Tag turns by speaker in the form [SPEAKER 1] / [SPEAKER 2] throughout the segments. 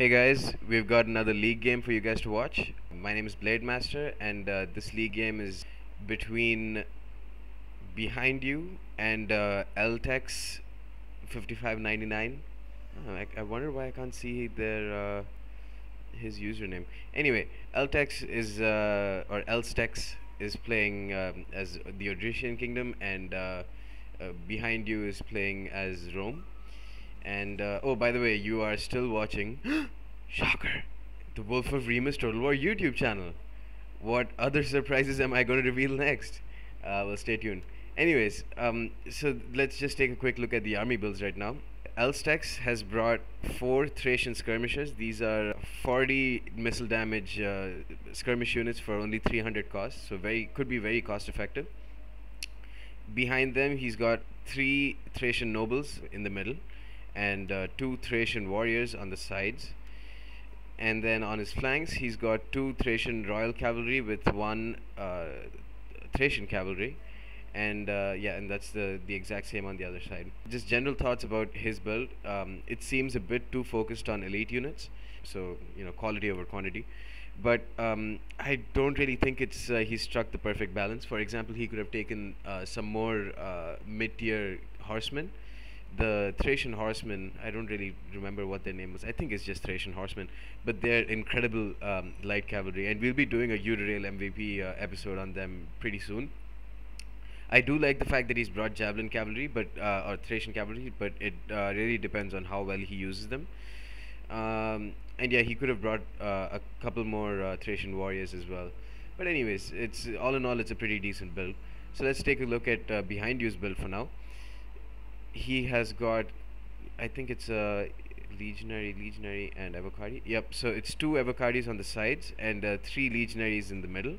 [SPEAKER 1] Hey guys, we've got another league game for you guys to watch. My name is Blademaster, and this league game is between BehIndU and Lstecz5599. I wonder why I can't see his username. Anyway, Ltex is or Lstecz is playing as the Odrysian kingdom, and BehIndU is playing as Rome. And oh, by the way, you are still watching. Shocker! The Wolf of Remus Total War YouTube channel. What other surprises am I going to reveal next? Well, stay tuned. Anyways, so let's just take a quick look at the army builds right now. Lstecz has brought 4 Thracian skirmishers. These are 40 missile damage skirmish units for only 300 cost, so could be very cost effective. Behind them, he's got 3 Thracian nobles in the middle, and 2 Thracian warriors on the sides. And then on his flanks, he's got 2 Thracian royal cavalry with 1 Thracian cavalry, and yeah, and that's the exact same on the other side. Just general thoughts about his build. It seems a bit too focused on elite units, so quality over quantity. But I don't really think he's struck the perfect balance. For example, he could have taken some more mid-tier horsemen. The Thracian horsemen, I don't really remember what their name was. I think it's just Thracian horsemen, but they're incredible light cavalry, and we'll be doing a Udarail MVP episode on them pretty soon. I do like the fact that he's brought javelin cavalry, but or Thracian cavalry, but it really depends on how well he uses them. And yeah, he could have brought a couple more Thracian warriors as well. But anyways, it's all in all, it's a pretty decent build. So let's take a look at BehIndU's build for now. He has got, I think it's a legionary and avocadi. Yep, so it's 2 avocadis on the sides and 3 legionaries in the middle.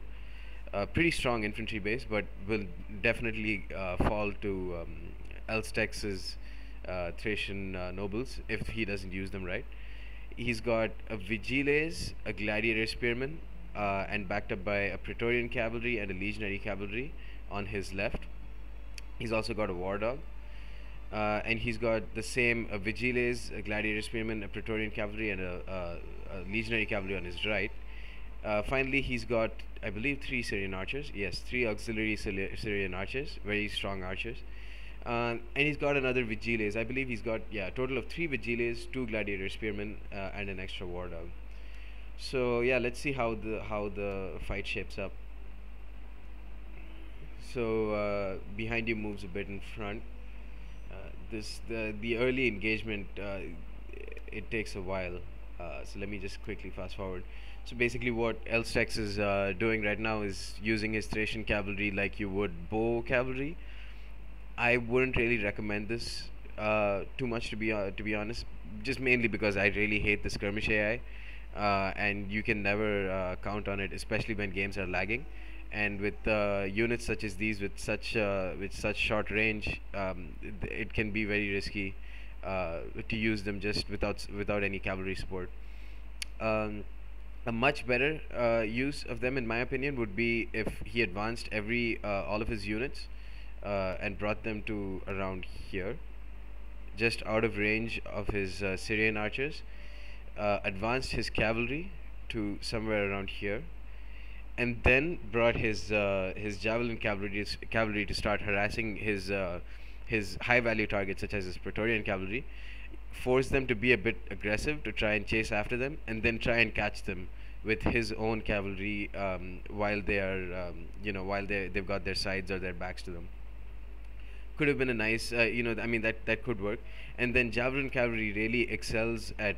[SPEAKER 1] Pretty strong infantry base, but will definitely fall to Lstex's Thracian nobles if he doesn't use them right. He's got a Vigiles, a gladiator spearman, and backed up by a Praetorian cavalry and a legionary cavalry on his left. He's also got a war dog. And he's got the same Vigiles, a gladiator spearman, a Praetorian cavalry, and a legionary cavalry on his right. Finally, he's got, I believe, 3 Syrian archers. Yes, 3 auxiliary Syrian archers, very strong archers. And he's got another Vigiles. I believe he's got, yeah, a total of 3 Vigiles, 2 gladiator spearmen, and an extra war dog. So yeah, let's see how the fight shapes up. So BehIndU moves a bit in front. The early engagement, it takes a while, so let me just quickly fast forward. So basically what Lstecz is doing right now is using his Thracian cavalry like you would bow cavalry. I wouldn't really recommend this too much, to be honest, just mainly because I really hate the skirmish AI, and you can never count on it, especially when games are lagging. And with units such as these with such short range, it can be very risky to use them just without any cavalry support. A much better use of them, in my opinion, would be if he advanced all of his units and brought them to around here, just out of range of his Syrian archers, advanced his cavalry to somewhere around here, and then brought his javelin cavalry to start harassing his high value targets such as his Praetorian cavalry, force them to be a bit aggressive to try and chase after them, and then try and catch them with his own cavalry while they are while they've got their sides or their backs to them. Could have been a nice I mean that could work. And then javelin cavalry really excels at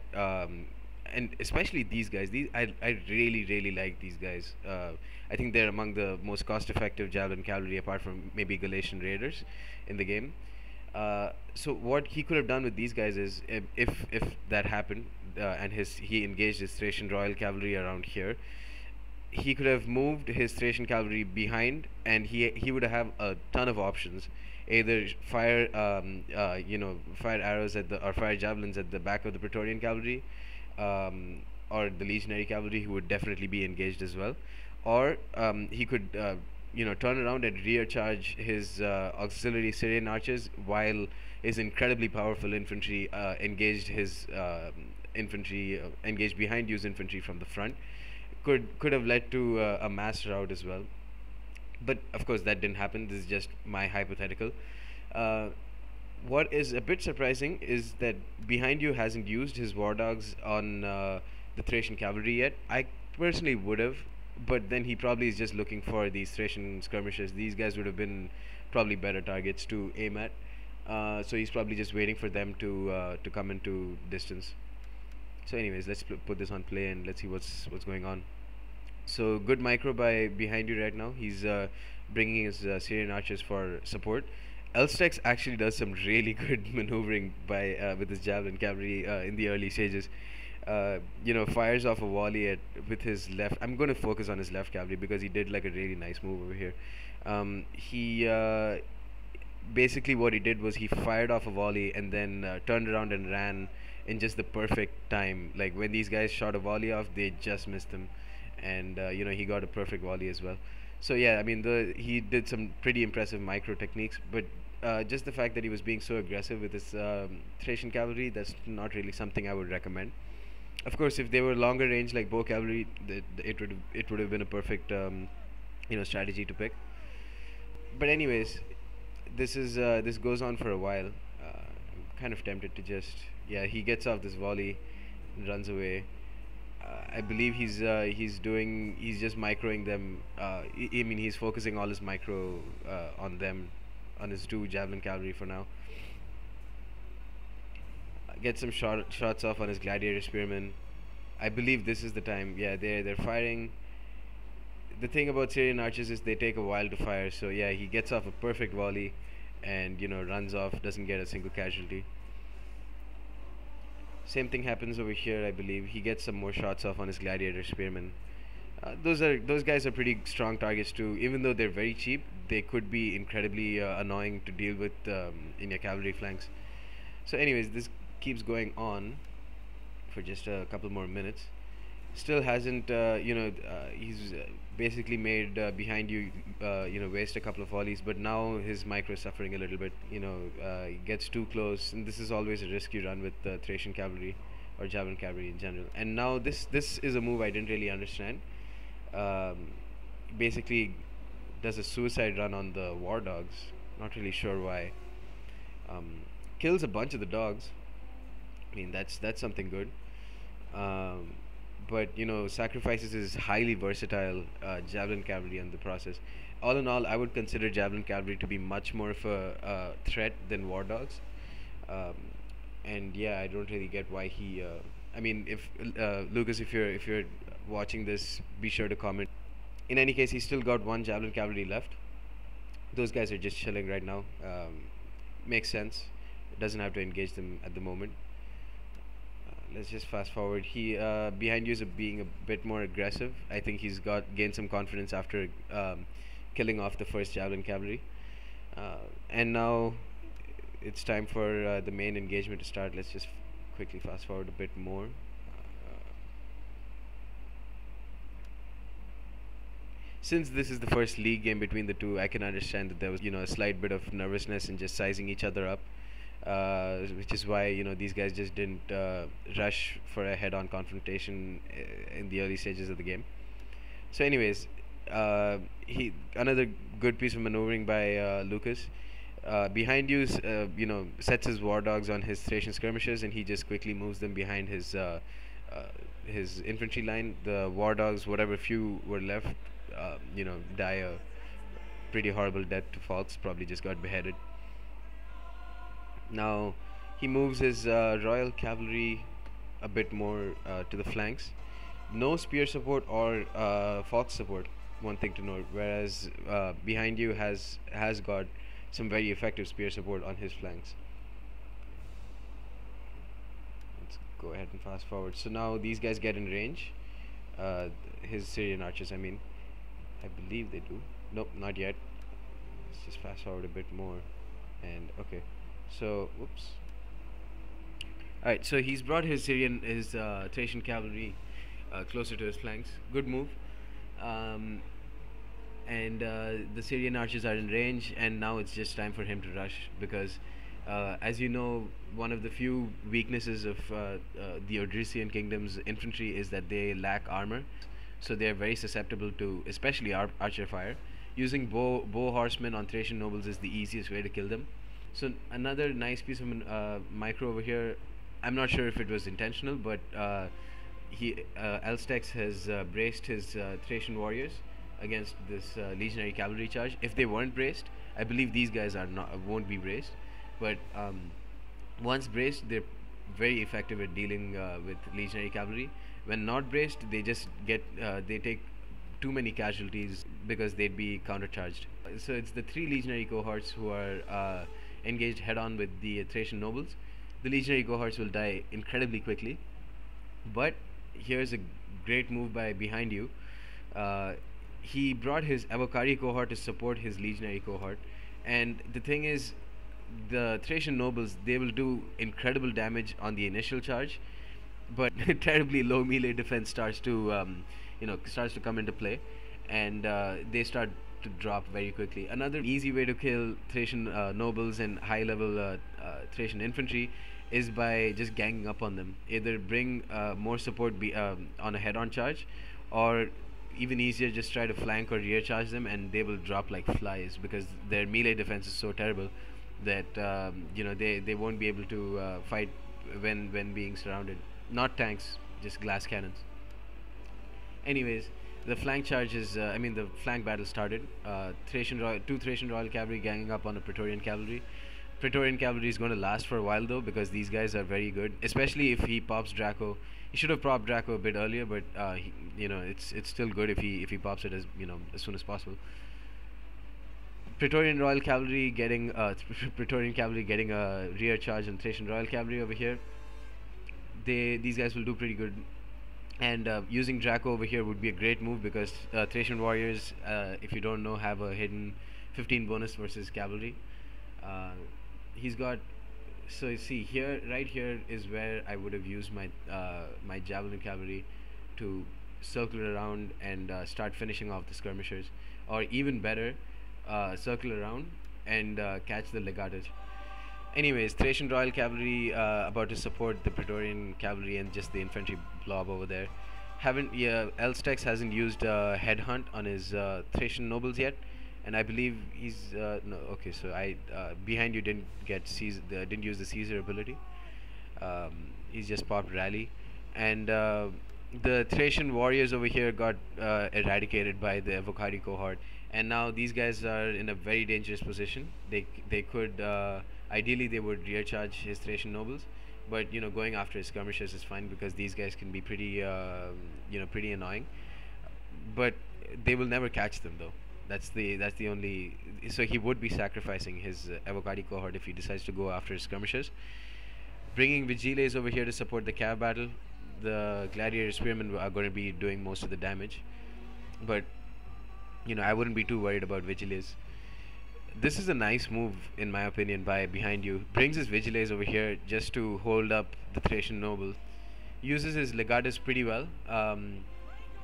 [SPEAKER 1] and especially these guys. I really like these guys. I think they're among the most cost-effective javelin cavalry, apart from maybe Galatian raiders in the game. So what he could have done with these guys is, if that happened, and he engaged his Thracian royal cavalry around here, he could have moved his Thracian cavalry behind, and he would have a ton of options. Either fire fire arrows or fire javelins at the back of the Praetorian cavalry, or the legionary cavalry, who would definitely be engaged as well, or he could turn around and rear charge his auxiliary Syrian archers while his incredibly powerful infantry engaged his infantry, engaged behind you's infantry from the front. Could have led to a mass rout as well, but of course that didn't happen. This is just my hypothetical. Uh, what is a bit surprising is that behind you hasn't used his war dogs on the Thracian cavalry yet. I personally would have, but then he probably is just looking for these Thracian skirmishers. These guys would have been probably better targets to aim at. So he's probably just waiting for them to come into distance. So anyways, let's put this on play and let's see what's going on. So good micro by behind you right now. He's bringing his Syrian archers for support. Lstecz actually does some really good maneuvering by with his javelin cavalry in the early stages. Fires off a volley with his left. I'm going to focus on his left cavalry because he did like a really nice move over here. He basically what he did was he fired off a volley and then turned around and ran in just the perfect time. Like when these guys shot a volley off, they just missed him, and he got a perfect volley as well. So yeah, I mean he did some pretty impressive micro techniques, but just the fact that he was being so aggressive with his Thracian cavalry, that's not really something I would recommend. Of course, if they were longer range like bow cavalry, it would have been a perfect strategy to pick. But anyways, this goes on for a while. I'm kind of tempted to just he gets off this volley and runs away. I believe he's just microing them. I mean he's focusing all his micro on them, on his two javelin cavalry for now. Get some shots off on his gladiator spearmen. I believe this is the time. Yeah, they're firing. The thing about Syrian archers is they take a while to fire. So yeah, he gets off a perfect volley, and runs off, doesn't get a single casualty. Same thing happens over here. I believe he gets some more shots off on his gladiator spearmen. Those guys are pretty strong targets too. Even though they're very cheap, they could be incredibly annoying to deal with in your cavalry flanks. So anyways, this keeps going on for just a couple more minutes. Still hasn't he's basically made behind you waste a couple of volleys, but now his micro is suffering a little bit. He gets too close, and this is always a risky run with Thracian cavalry or javelin cavalry in general. And now this is a move I didn't really understand. Basically does a suicide run on the war dogs, not really sure why. Kills a bunch of the dogs. I mean that's something good. But sacrifices his highly versatile javelin cavalry in the process. All in all, I would consider javelin cavalry to be much more of a threat than war dogs. And yeah, I don't really get why he. I mean, if Lucas, if you're watching this, be sure to comment. In any case, he's still got one javelin cavalry left. Those guys are just chilling right now. Makes sense. Doesn't have to engage them at the moment. Let's just fast forward. He behind you is being a bit more aggressive. I think he's gained some confidence after killing off the first javelin cavalry, and now it's time for the main engagement to start. Let's just quickly fast forward a bit more. Since this is the first league game between the two, I can understand that there was a slight bit of nervousness and just sizing each other up. Which is why these guys just didn't rush for a head-on confrontation in the early stages of the game. So anyways, another good piece of maneuvering by Lucas. Behind you sets his war dogs on his Thracian skirmishers, and he just quickly moves them behind his infantry line. The war dogs, whatever few were left, die a pretty horrible death to Falks, probably just got beheaded. Now he moves his royal cavalry a bit more to the flanks. No spear support or fox support, one thing to note, whereas behind you has got some very effective spear support on his flanks. Let's go ahead and fast forward. So now these guys get in range. His Syrian archers, I mean. I believe they do. Nope, not yet. Let's just fast forward a bit more. And okay. So, whoops. Alright, so he's brought his Thracian cavalry closer to his flanks. Good move. And the Syrian archers are in range, and now it's just time for him to rush because As you know, one of the few weaknesses of the Odrysian kingdom's infantry is that they lack armor, so they are very susceptible to, especially archer fire. Using bow horsemen on Thracian nobles is the easiest way to kill them. So another nice piece of micro over here. I'm not sure if it was intentional, but Lstecz has braced his Thracian warriors against this legionary cavalry charge. If they weren't braced, I believe these guys are not won't be braced, but once braced, they're very effective at dealing with legionary cavalry. When not braced, they just get they take too many casualties because they'd be countercharged. So it's the three legionary cohorts who are engaged head-on with the Thracian nobles. The legionary cohorts will die incredibly quickly, but here's a great move by BehIndU. He brought his Evocari cohort to support his legionary cohort, and the thing is, the Thracian nobles, they will do incredible damage on the initial charge, but terribly low melee defense starts to starts to come into play, and they start to drop very quickly. Another easy way to kill Thracian nobles and high level Thracian infantry is by just ganging up on them. Either bring more support on a head-on charge, or even easier, just try to flank or rear charge them, and they will drop like flies because their melee defense is so terrible that they won't be able to fight when being surrounded. Not tanks, just glass cannons. Anyways, the flank charges, the flank battle started. Two Thracian Royal Cavalry ganging up on a Praetorian Cavalry. Praetorian Cavalry is going to last for a while though, because these guys are very good, especially if he pops Draco. He should have popped Draco a bit earlier, but it's still good if he pops it as soon as possible. Praetorian Royal Cavalry getting Praetorian Cavalry getting a rear charge on Thracian Royal Cavalry over here. These guys will do pretty good, and using Draco over here would be a great move because Thracian warriors, if you don't know, have a hidden 15 bonus versus cavalry. He's got, so you see here, right here is where I would have used my my javelin cavalry to circle around and start finishing off the skirmishers, or even better, circle around and catch the legatus. Anyways, Thracian Royal Cavalry about to support the Praetorian Cavalry and just the infantry blob over there. Lstecz hasn't used headhunt on his Thracian nobles yet, and I believe he's no. Okay, so BehIndU didn't use the Caesar ability. He's just popped rally, and the Thracian warriors over here got eradicated by the Evocari cohort, and now these guys are in a very dangerous position. They could ideally they would rear charge his Thracian nobles, but going after his skirmishers is fine because these guys can be pretty pretty annoying, but they will never catch them though. That's the only. So he would be sacrificing his Evocari cohort if he decides to go after his skirmishers. Bringing Vigiles over here to support the cav battle. The gladiator spearmen are going to be doing most of the damage, but I wouldn't be too worried about Vigiles. This is a nice move in my opinion by BehIndU. Brings his Vigiles over here just to hold up the Thracian noble. Uses his legatus pretty well.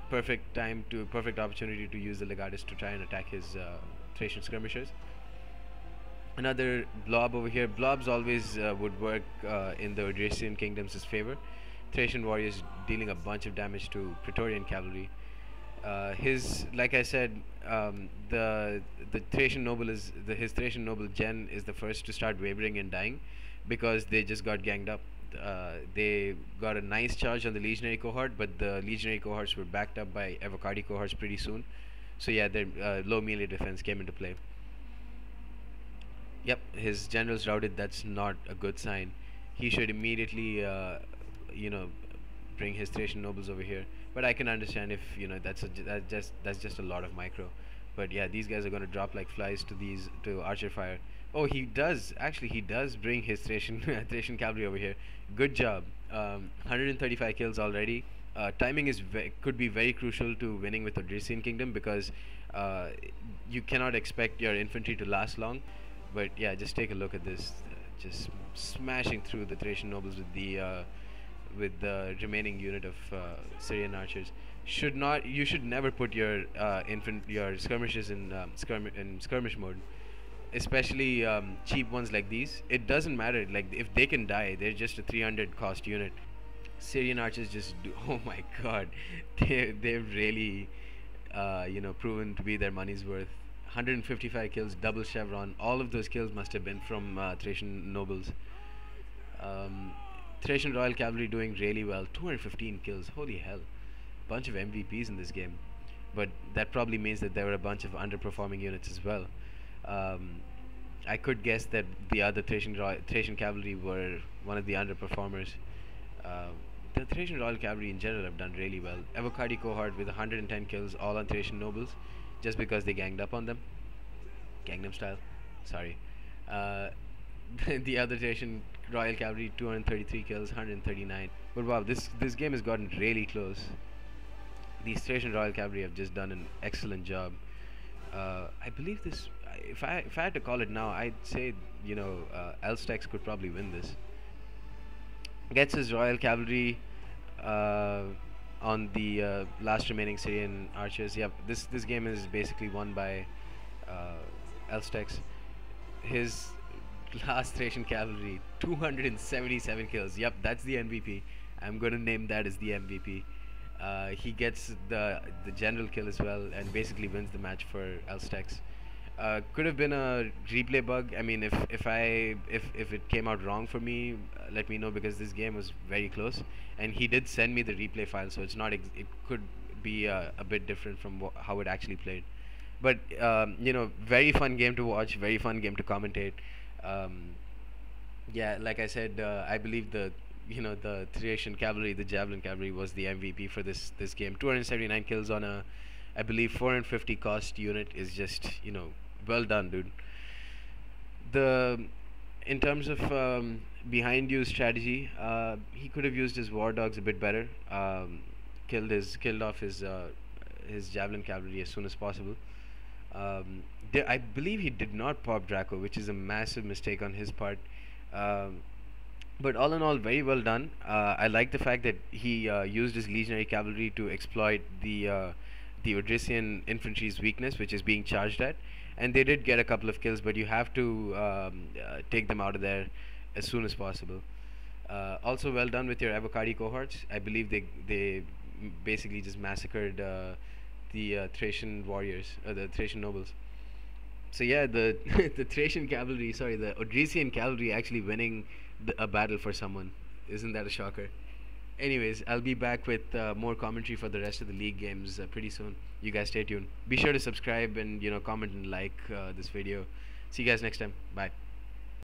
[SPEAKER 1] Perfect opportunity to use the legatus to try and attack his Thracian skirmishers. Another blob over here. Blobs always would work in the Odrysian kingdom's favor. Thracian warriors dealing a bunch of damage to Praetorian cavalry. Like I said, the Thracian noble his Thracian noble Gen is the first to start wavering and dying because they just got ganged up. They got a nice charge on the legionary cohort, but the legionary cohorts were backed up by Evocari cohorts pretty soon. So yeah, their low melee defense came into play. Yep, his generals routed. That's not a good sign. He should immediately bring his Thracian nobles over here. But I can understand if that's just a lot of micro. But yeah, these guys are going to drop like flies to archer fire. Oh, he does bring his Thracian cavalry over here. Good job. 135 kills already. Timing could be very crucial to winning with Odrysian Kingdom because you cannot expect your infantry to last long. But yeah, just take a look at this. Just smashing through the Thracian nobles with the remaining unit of Syrian archers. You should never put your skirmishes in skirmish mode. especially cheap ones like these, it doesn't matter. Like if they can die, they're just a 300 cost unit. Syrian archers just do. Oh my god, they've really proven to be their money's worth. 155 kills, double chevron. All of those kills must have been from Thracian nobles. Um, Thracian Royal Cavalry doing really well. 215 kills. Holy hell, bunch of MVPs in this game. But that probably means that there were a bunch of underperforming units as well. Um, I could guess that the other Thracian Cavalry were one of the underperformers. The Thracian Royal Cavalry in general have done really well. Avocadi cohort with 110 kills, all on Thracian nobles, just because they ganged up on them. Gangnam style. Sorry. Uh, the other Thracian Royal Cavalry, 233 kills, 139. But wow, this game has gotten really close. These Thracian Royal Cavalry have just done an excellent job. I believe this. If I had to call it now, I'd say Lstecz could probably win this. Gets his Royal Cavalry on the last remaining Syrian archers. Yep, this game is basically won by Lstecz. His last Thracian Cavalry, 277 kills. Yep, that's the MVP. I'm gonna name that as the MVP. He gets the general kill as well, and basically wins the match for Lstecz. Could have been a replay bug. I mean, if it came out wrong for me, let me know, because this game was very close, and he did send me the replay file, so it's not. It could be a bit different from how it actually played. But very fun game to watch, very fun game to commentate. Yeah, like I said, I believe the Thracian Cavalry, the Javelin Cavalry, was the MVP for this game. 279 kills on a, I believe, 450 cost unit is just well done, dude. In terms of BehIndU's strategy, he could have used his war dogs a bit better. Killed off his Javelin Cavalry as soon as possible. I believe he did not pop Draco, which is a massive mistake on his part. But all in all, very well done. I like the fact that he used his legionary cavalry to exploit the Odrysian infantry's weakness, which is being charged at, and they did get a couple of kills. But you have to take them out of there as soon as possible. Also, well done with your Avocadi cohorts. I believe they basically just massacred the Thracian warriors, the Thracian nobles. So yeah, the the Thracian cavalry, sorry, the Odrysian cavalry actually winning a battle for someone. Isn't that a shocker? Anyways, I'll be back with more commentary for the rest of the league games pretty soon. You guys stay tuned. Be sure to subscribe and comment and like this video. See you guys next time. Bye.